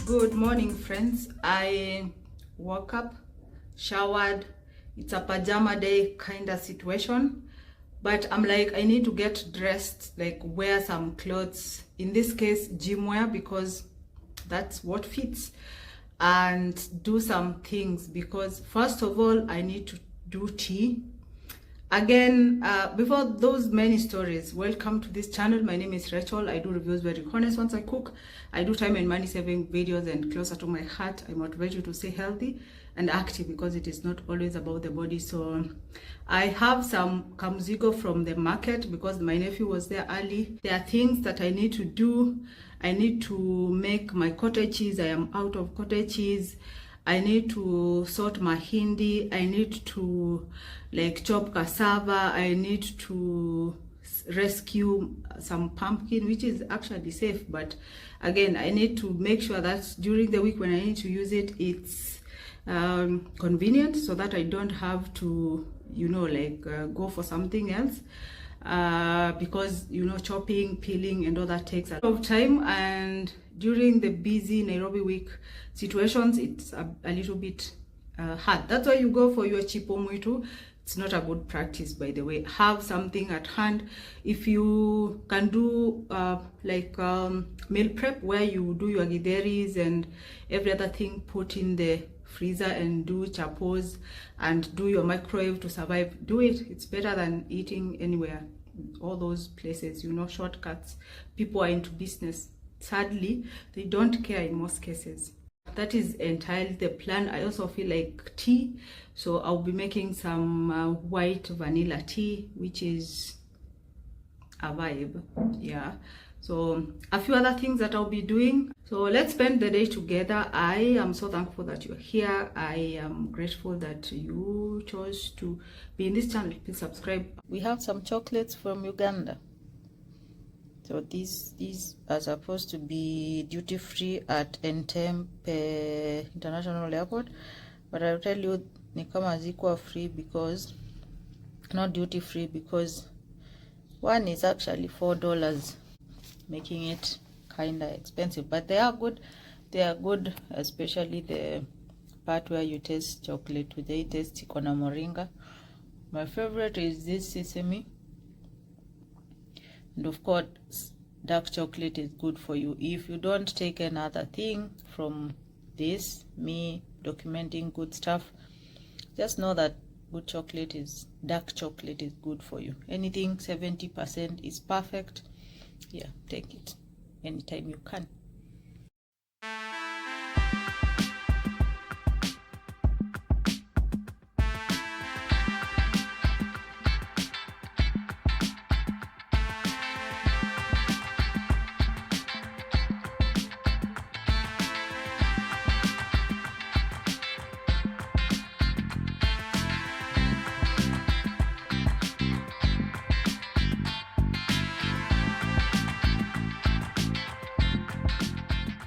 Good morning, friends. I woke up, showered. It's a pajama day kind of situation, but I'm like, I need to get dressed, like wear some clothes, in this case gym wear, because that's what fits, and do some things, because first of all I need to do tea. Again, before those many stories, welcome to this channel. My name is Rachel. I do reviews very honest once I cook. I do time and money saving videos, and closer to my heart, I motivate you to stay healthy and active, because it is not always about the body. So I have some kamzigo from the market because my nephew was there early. There are things that I need to do. I need to make my cottage cheese. I am out of cottage cheese. I need to sort mahindi. I need to like chop cassava. I need to rescue some pumpkin, which is actually safe, but again I need to make sure that during the week when I need to use it, it's convenient, so that I don't have to, you know, like go for something else, because, you know, chopping, peeling and all that takes a lot of time, and during the busy Nairobi week situations, it's a little bit hard. That's why you go for your chipo mwitu. It's not a good practice, by the way. Have something at hand. If you can do meal prep, where you do your gideris and every other thing, put in the freezer and do chapos and do your microwave to survive, do it. It's better than eating anywhere, all those places, you know, shortcuts. People are into business. Sadly, they don't care in most cases. That is entirely the plan. I also feel like tea, so I'll be making some white vanilla tea, which is a vibe. Yeah, so a few other things that I'll be doing. So let's spend the day together. I am so thankful that you're here. I am grateful that you chose to be in this channel. Please subscribe. We have some chocolates from Uganda. So these are supposed to be duty-free at Entebbe International Airport, but I'll tell you, ni kama zikuwa free, because not duty-free, because one is actually $4, making it kind of expensive, but they are good. They are good, especially the part where you taste chocolate. Today taste ikona moringa. My favorite is this sesame. And of course, dark chocolate is good for you. If you don't take another thing from this, me documenting good stuff, just know that good chocolate is, dark chocolate is good for you. Anything 70% is perfect. Yeah, take it anytime you can.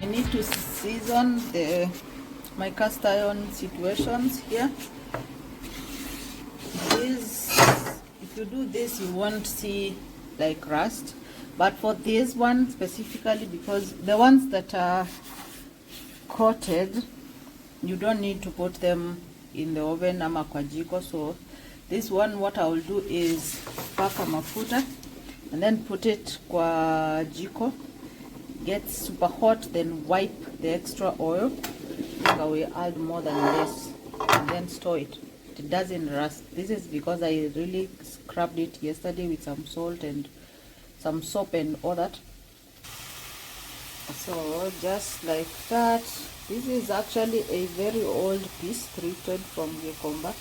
I need to season my cast iron situations here. If you do this, you won't see like rust, but for this one specifically, because the ones that are coated, you don't need to put them in the oven ama kwa jiko. So this one, what I will do is paka mafuta and then put it kwa jiko. Get super hot, then wipe the extra oil. I will add more than this and then store it. It doesn't rust. This is because I really scrubbed it yesterday with some salt and some soap and all that. So just like that. This is actually a very old piece, thrifted from Gikomba.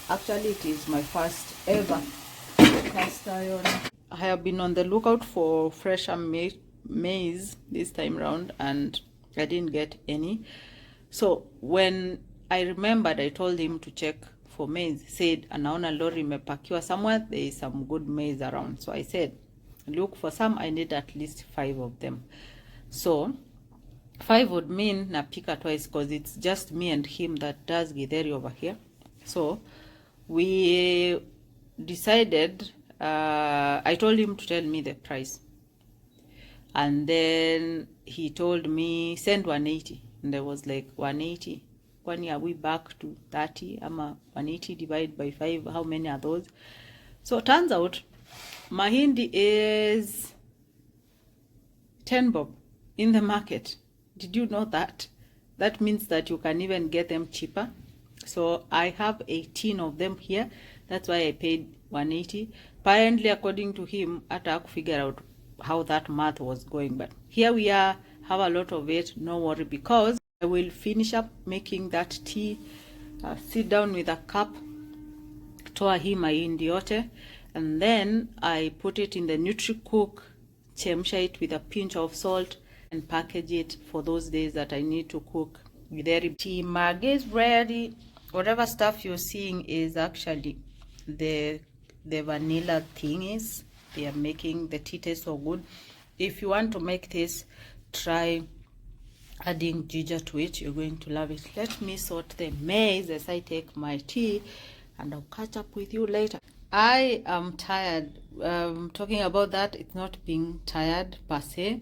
Actually, it is my first ever cast iron. I have been on the lookout for fresher maize this time round, and I didn't get any. So when I remembered, I told him to check for maize. He said anaona lori imepakiwa somewhere, there is some good maize around. So I said, look for some. I need at least 5 of them. So 5 would mean napika twice, because it's just me and him that does githeri over here. So we decided, I told him to tell me the price, and then he told me send 180. and I was like 180. Kwani are we back to 30? Ama 180 divided by 5, how many are those? So turns out mahindi is 10 bob in the market. Did you know that? That means that you can even get them cheaper. So I have 18 of them here. That's why I paid 180. Apparently, according to him, I had to figure out how that math was going. But here we are, have a lot of it. No worry, because I will finish up making that tea. Sit down with a cup, toa hii mahindi yote, and then I put it in the NutriCook, chemsha it with a pinch of salt, and package it for those days that I need to cook githeri. Tea mug is ready. Whatever stuff you're seeing is actually the vanilla thingies. They are making the tea taste so good. If you want to make this, try adding ginger to it. You're going to love it. Let me sort the maize as I take my tea, and I'll catch up with you later. I am tired. Talking about that, it's not being tired per se.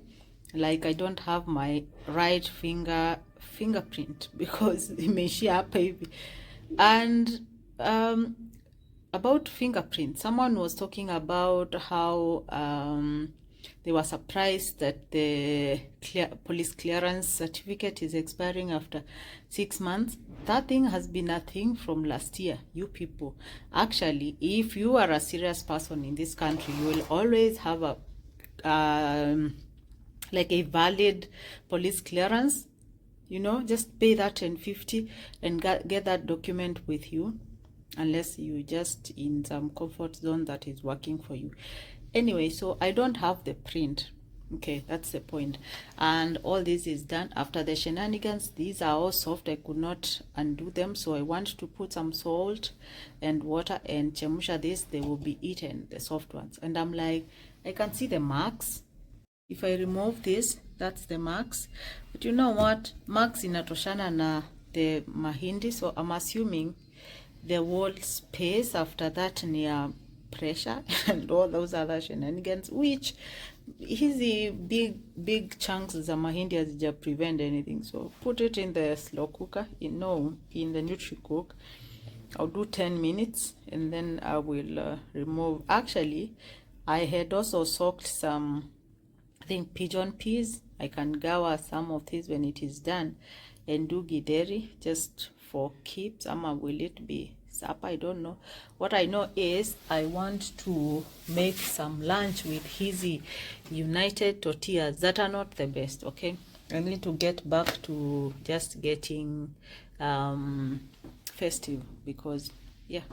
Like I don't have my right fingerprint because imeishia hapa hivi. And about fingerprint, someone was talking about how they were surprised that the police clearance certificate is expiring after 6 months. That thing has been a thing from last year. You people, actually, if you are a serious person in this country, you will always have a like a valid police clearance. You know, just pay that $10.50 and get that document with you, unless you just in some comfort zone that is working for you. Anyway, so I don't have the print. Okay, that's the point. And all this is done after the shenanigans. These are all soft. I could not undo them, so I want to put some salt and water and chemusha this. They will be eaten, the soft ones. And I'm like, I can see the marks. If I remove this, that's the marks. But you know what? Marks inatoshana na the mahindi, so I'm assuming the wall space after that near pressure and all those other shenanigans, which easy big chunks za mahindi hazija prevent anything. So put it in the slow cooker, in the NutriCook. I'll do 10 minutes and then I will remove. Actually, I had also soaked some, I think, pigeon peas. I can gawa some of these when it is done and do githeri just for keeps. Ama will it be supper? I don't know. What I know is I want to make some lunch with Hizi United tortillas that are not the best. Okay, I need to get back to just getting festive, because yeah,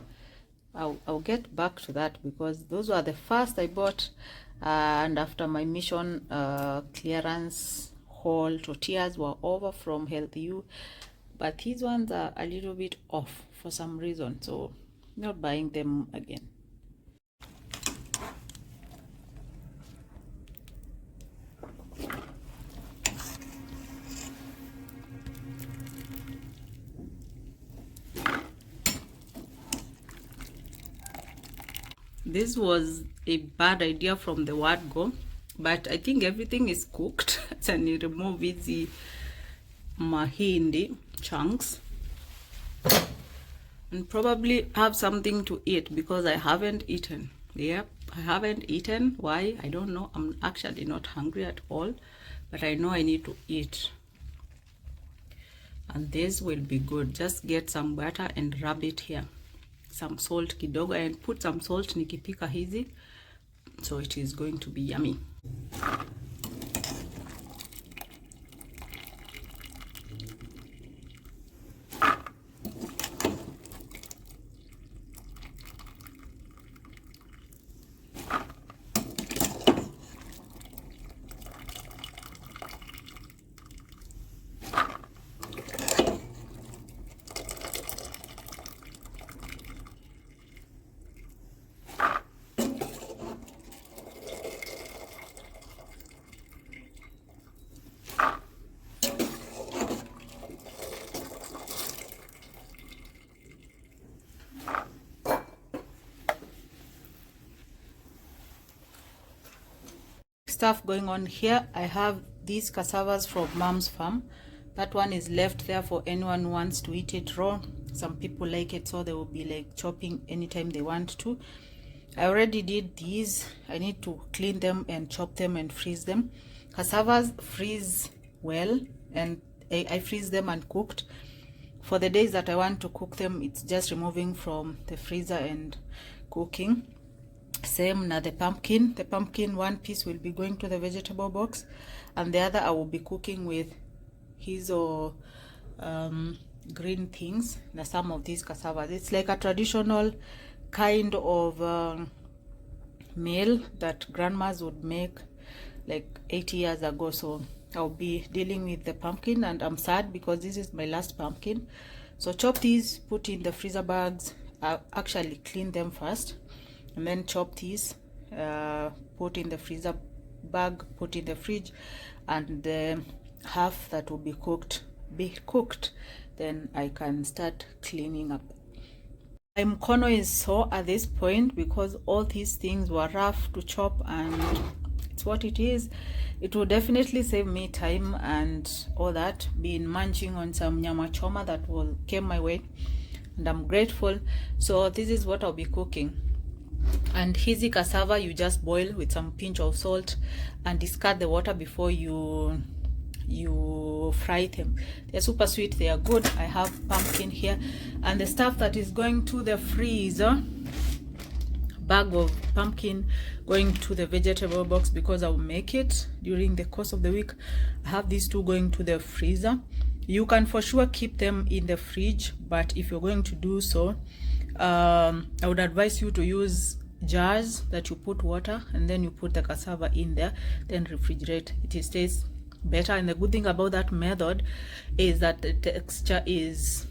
I'll get back to that, because those were the first I bought, and after my mission clearance haul, tortillas were over from Healthy You, but these ones are a little bit off for some reason, so not buying them again. This was a bad idea from the word go, but I think everything is cooked. And you remove the mahindi chunks and probably have something to eat, because I haven't eaten. Yep, I haven't eaten. Why? I don't know. I'm actually not hungry at all, but I know I need to eat. And this will be good. Just get some butter and rub it here. Some salt kidogo, and put some salt nikipika hizi, so it is going to be yummy. Stuff going on here. I have these cassavas from Mom's farm. That one is left there for anyone who wants to eat it raw. Some people like it so they will be like chopping anytime they want to. I already did these. I need to clean them and chop them and freeze them. Cassavas freeze well, and I freeze them and cooked. For the days that I want to cook them, it's just removing from the freezer and cooking. Same na the pumpkin. The pumpkin, one piece will be going to the vegetable box, and the other I will be cooking with his or green things. Now some of these cassavas, it's like a traditional kind of meal that grandmas would make like 80 years ago. So I'll be dealing with the pumpkin, and I'm sad because this is my last pumpkin. So chop these, put in the freezer bags. I'll actually clean them first, and then chop these, put in the freezer bag, put in the fridge, and the half that will be cooked, then I can start cleaning up. My mkono is sore at this point because all these things were rough to chop, and it's what it is. It will definitely save me time and all that, been munching on some nyama choma that came my way, and I'm grateful. So this is what I'll be cooking. And hizi cassava you just boil with some pinch of salt and discard the water before you fry them. They're super sweet, they are good. I have pumpkin here, and the stuff that is going to the freezer, bag of pumpkin going to the vegetable box because I'll make it during the course of the week. I have these two going to the freezer. You can for sure keep them in the fridge, but if you're going to do so, I would advise you to use jars that you put water and then you put the cassava in there, then refrigerate. It stays better, and the good thing about that method is that the texture is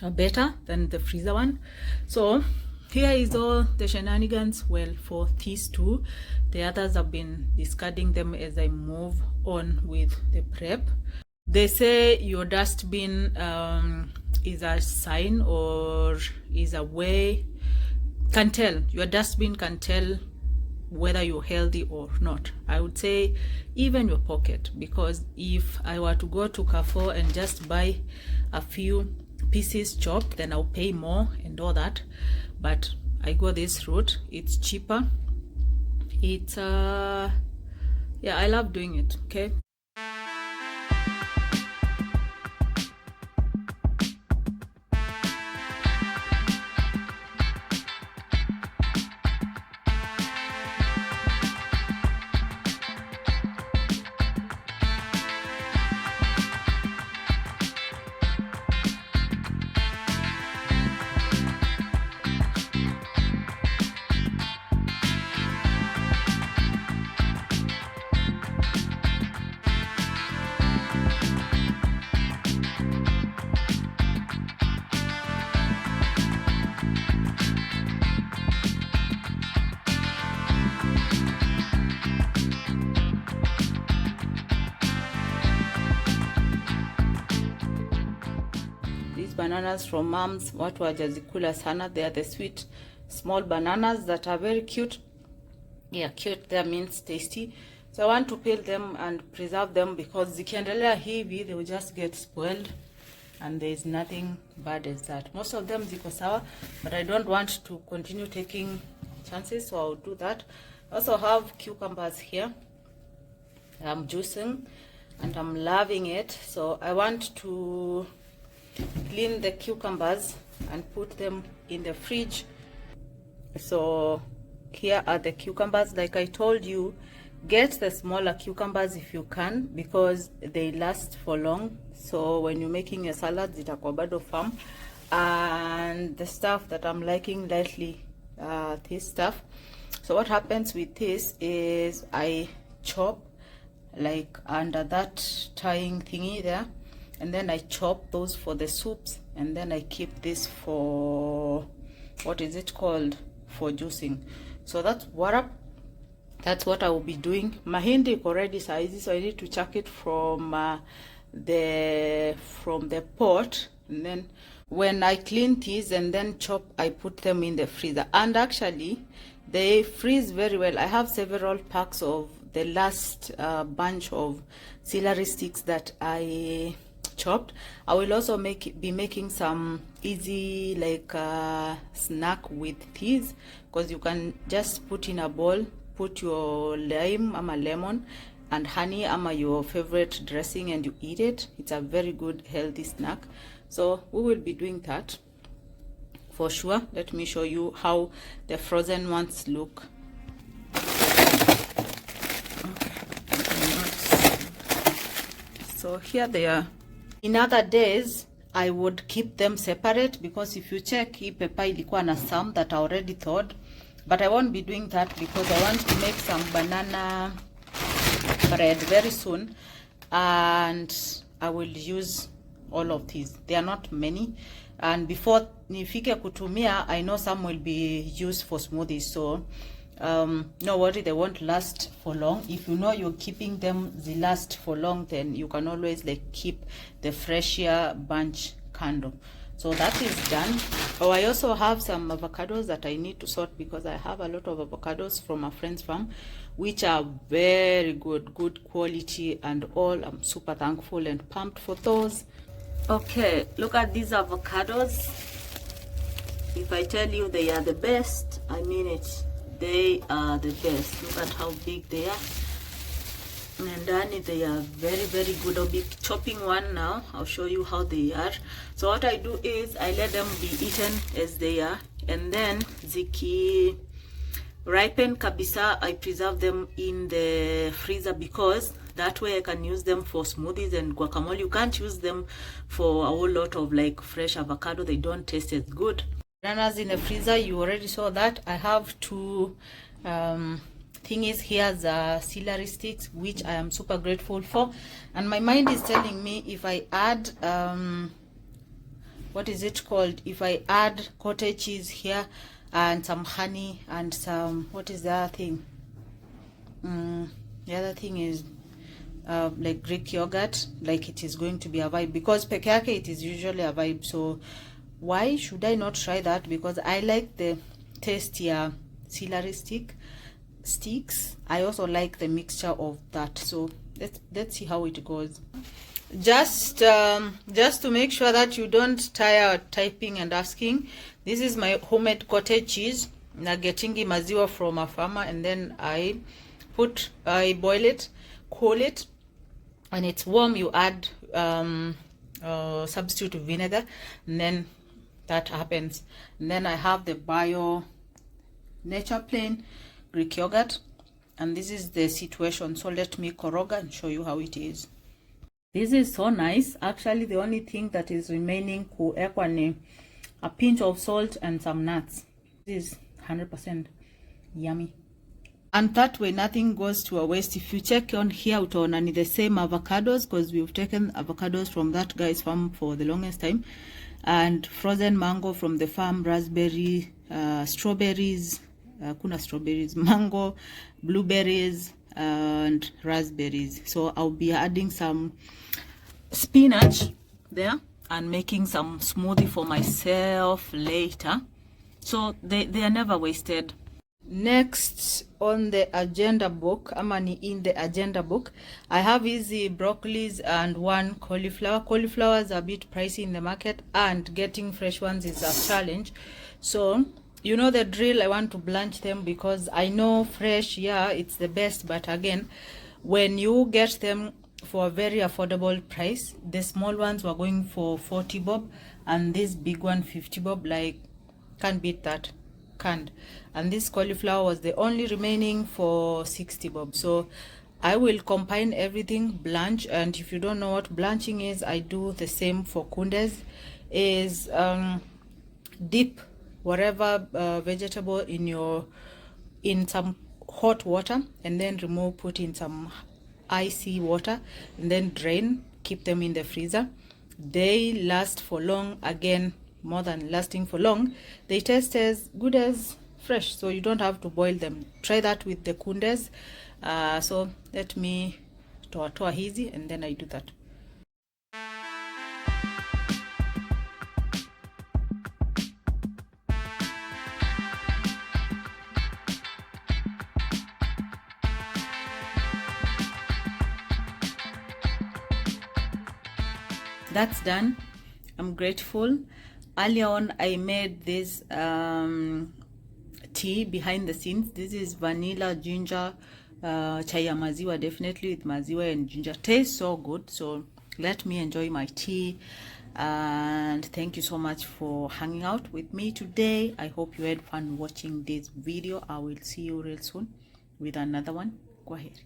better than the freezer one. So here is all the shenanigans. Well, for these two, the others have been discarding them as I move on with the prep. They say your dustbin is a sign or is a way, can tell, your dustbin can tell whether you're healthy or not. I would say even your pocket, because if I were to go to Carrefour and just buy a few pieces chopped, then I'll pay more and all that, but I go this route. It's cheaper. It's yeah, I love doing it. Okay. Bananas from Mom's, watu wajazikula sana. They are the sweet small bananas that are very cute. Yeah, cute, that means tasty. So I want to peel them and preserve them, because zikiendelea hivi they will just get spoiled, and there is nothing bad as that. Most of them ziko sawa, but I don't want to continue taking chances, so I'll do that. I also have cucumbers here. I'm juicing and I'm loving it. So I want to clean the cucumbers and put them in the fridge. So here are the cucumbers. Like I told you, get the smaller cucumbers if you can, because they last for long. So when you're making a salad, zitakuwa bado firm. And the stuff that I'm liking lightly, this stuff. So what happens with this is I chop like under that tying thingy there, and then I chop those for the soups, and then I keep this for, what is it called, for juicing. So that's what I will be doing. Mahindi already size, so I need to chuck it from the pot, and then when I clean these and then chop, I put them in the freezer. And actually they freeze very well. I have several packs of the last bunch of celery sticks that I chopped. I will also be making some easy like snack with these, because you can just put in a bowl, put your lime ama lemon and honey ama your favorite dressing, and you eat it. It's a very good healthy snack. So we will be doing that for sure. Let me show you how the frozen ones look. So here they are. In other days I would keep them separate, because if you check, hii pepper ilikuwa na some that I already thawed, but I won't be doing that because I want to make some banana bread very soon, and I will use all of these. They are not many, and before nifike kutumia, I know some will be used for smoothies, so no worry, they won't last for long. If you know you're keeping them, they last for long, then you can always like keep the fresher bunch candle. So that is done. Oh, I also have some avocados that I need to sort, because I have a lot of avocados from a friend's farm, which are very good quality and all. I'm super thankful and pumped for those. Okay, look at these avocados. If I tell you they are the best, I mean it. They are the best. Look at how big they are. And then they are very good. I'll be chopping one now. I'll show you how they are. So what I do is I let them be eaten as they are, and then ziki ripen kabisa, I preserve them in the freezer, because that way I can use them for smoothies and guacamole. You can't use them for a whole lot of like fresh avocado. They don't taste as good. Bananas in the freezer, you already saw that. I have two thingies here, the celery sticks, which I am super grateful for, and my mind is telling me if I add what is it called, if I add cottage cheese here and some honey and some, what is the other thing, the other thing is like Greek yogurt, like it is going to be a vibe, because peke yake it is usually a vibe. So why should I not try that? Because I like the tastier celery sticks. I also like the mixture of that. So let's see how it goes. Just to make sure that you don't tire typing and asking, this is my homemade cottage cheese na getingi maziwa from a farmer, and then I boil it, cool it. When it's warm, you add substitute vinegar, and then that happens. And then I have the Bio Nature Plain Greek yogurt, and this is the situation. So let me koroga and show you how it is. This is so nice. Actually, the only thing that is remaining kuwekwa ni a pinch of salt and some nuts. This is 100% yummy. And that way nothing goes to a waste. If you check on here, utaona ni the same avocados, because we've taken avocados from that guy's farm for the longest time, and frozen mango from the farm, raspberry, strawberries, kuna strawberries, mango, blueberries, and raspberries. So I'll be adding some spinach there and making some smoothie for myself later. So they are never wasted. Next on the agenda book, amani in the agenda book, I have easy broccolis and one cauliflower. Cauliflowers are a bit pricey in the market, and getting fresh ones is a challenge. So you know the drill. I want to blanch them, because I know fresh, yeah, it's the best, but again, when you get them for a very affordable price, the small ones were going for 40 bob, and this big one 50 bob. Like, can't beat that. Can't. And this cauliflower was the only remaining for 60 bob. So I will combine everything, blanch. And if you don't know what blanching is, I do the same for kundes. Is dip whatever vegetable in some hot water, and then remove, put in some icy water, and then drain, keep them in the freezer. They last for long. Again, more than lasting for long, they taste as good as fresh, so you don't have to boil them. Try that with the kundes. So let me toa hizi, and then I do that. that's done. I'm grateful. Earlier on I made this tea behind the scenes. This is vanilla ginger chai ya maziwa, definitely with maziwa and ginger. Tastes so good. So let me enjoy my tea, and thank you so much for hanging out with me today. I hope you had fun watching this video. I will see you real soon with another one. Go ahead.